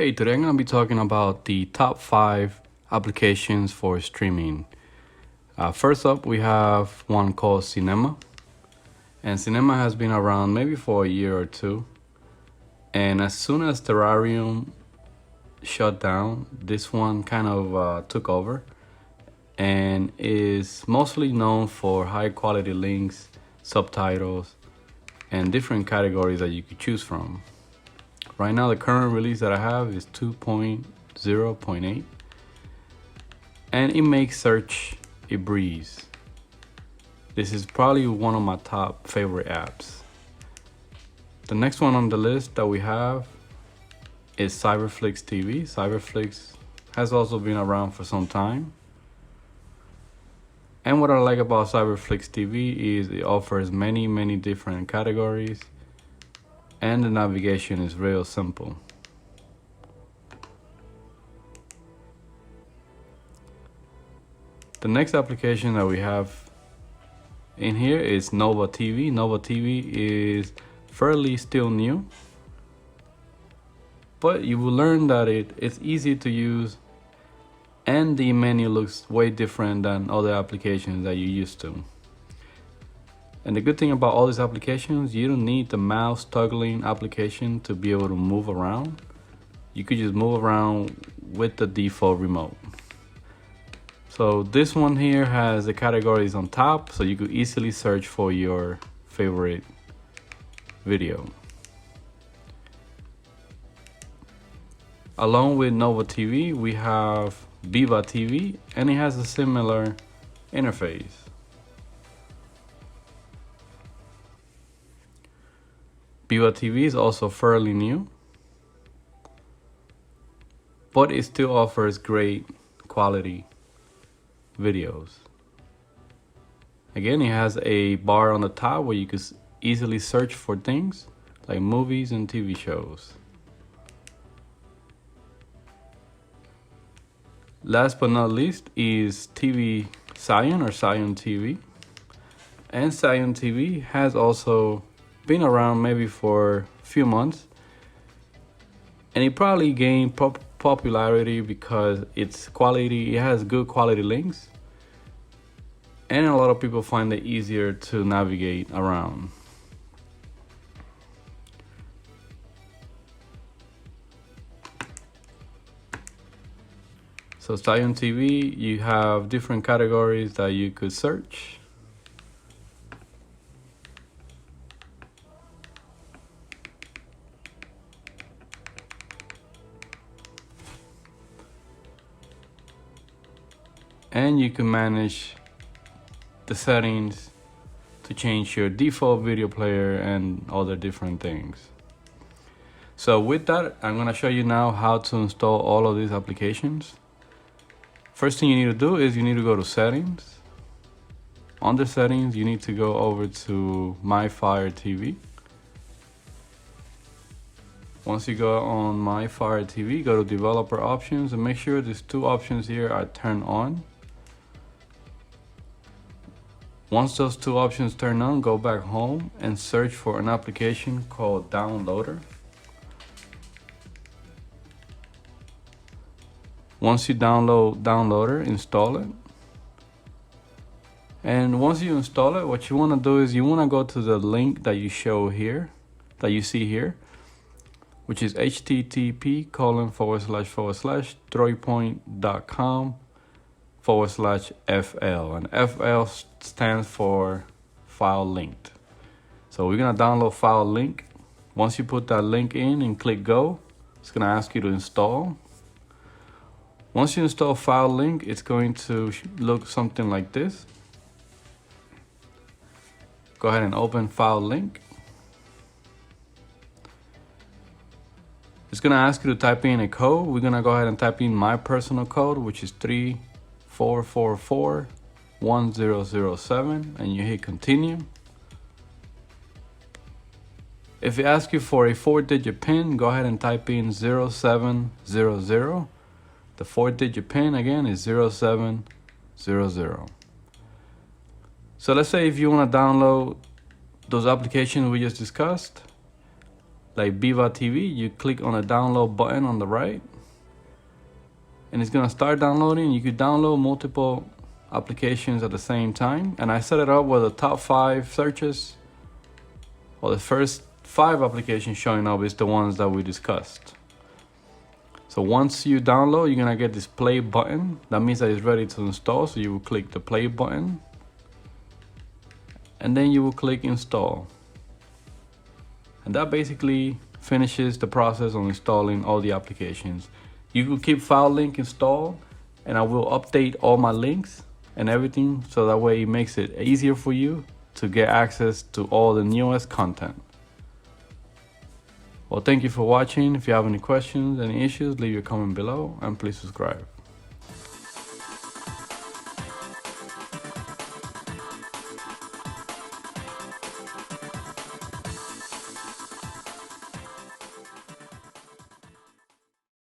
Hey, today I'm going to be talking about the top 5 applications for streaming. First up, we have one called Cinema. And Cinema has been around maybe for a year or two. And as soon as Terrarium shut down, this one kind of took over and is mostly known for high quality links, subtitles, and different categories that you could choose from. Right now, the current release that I have is 2.0.8, and it makes search a breeze. This is probably one of my top favorite apps. The next one on the list that we have is Cyberflix TV. Cyberflix has also been around for some time. And what I like about Cyberflix TV is it offers many different categories, and the navigation is real simple. The next application that we have in here is Nova TV. Nova TV is fairly still new, but you will learn that it's easy to use and the menu looks way different than other applications that you're used to. And the good thing about all these applications, you don't need the mouse toggling application to be able to move around. You could just move around with the default remote. So this one here has the categories on top, so you could easily search for your favorite video. Along with Nova TV, we have Viva TV, and it has a similar interface. Viva TV is also fairly new, but it still offers great quality videos. Again, it has a bar on the top where you can easily search for things like movies and TV shows. Last but not least is TV Scion or Scion TV. And Scion TV has also been around maybe for a few months, and it probably gained popularity because it has good quality links, and a lot of people find it easier to navigate around. So Scion TV, you have different categories that you could search. And you can manage the settings to change your default video player and other different things. So with that, I'm going to show you now how to install all of these applications. First thing you need to do is you need to go to settings. Under settings, you need to go over to My Fire TV. Once you go on My Fire TV, go to developer options and make sure these two options here are turned on. Once those two options turn on, go back home and search for an application called Downloader. Once you download Downloader, install it. And once you install it, what you want to do is you want to go to the link that you show here, that you see here, which is http://throwpoint.com/FL, and FL stands for file linked. So we're gonna download file link. Once you put that link in and click go, it's gonna ask you to install. Once you install file link, it's going to look something like this. Go ahead and open file link. It's gonna ask you to type in a code. We're gonna go ahead and type in my personal code, which is 34441007, and you hit continue. If it asks you for a 4-digit PIN, go ahead and type in 0700. The 4-digit PIN again is 0700. So let's say if you want to download those applications we just discussed, like Viva TV, you click on the download button on the right, and it's gonna start downloading. You could download multiple applications at the same time, and I set it up where the top 5 searches, or the first 5 applications showing up, is the ones that we discussed. So once you download, you're gonna get this play button. That means that it's ready to install. So you will click the play button, and then you will click install. And that basically finishes the process of installing all the applications. You will keep FileLink installed, and I will update all my links and everything, so that way it makes it easier for you to get access to all the newest content. Well, thank you for watching. If you have any questions, any issues, leave your comment below, and please subscribe.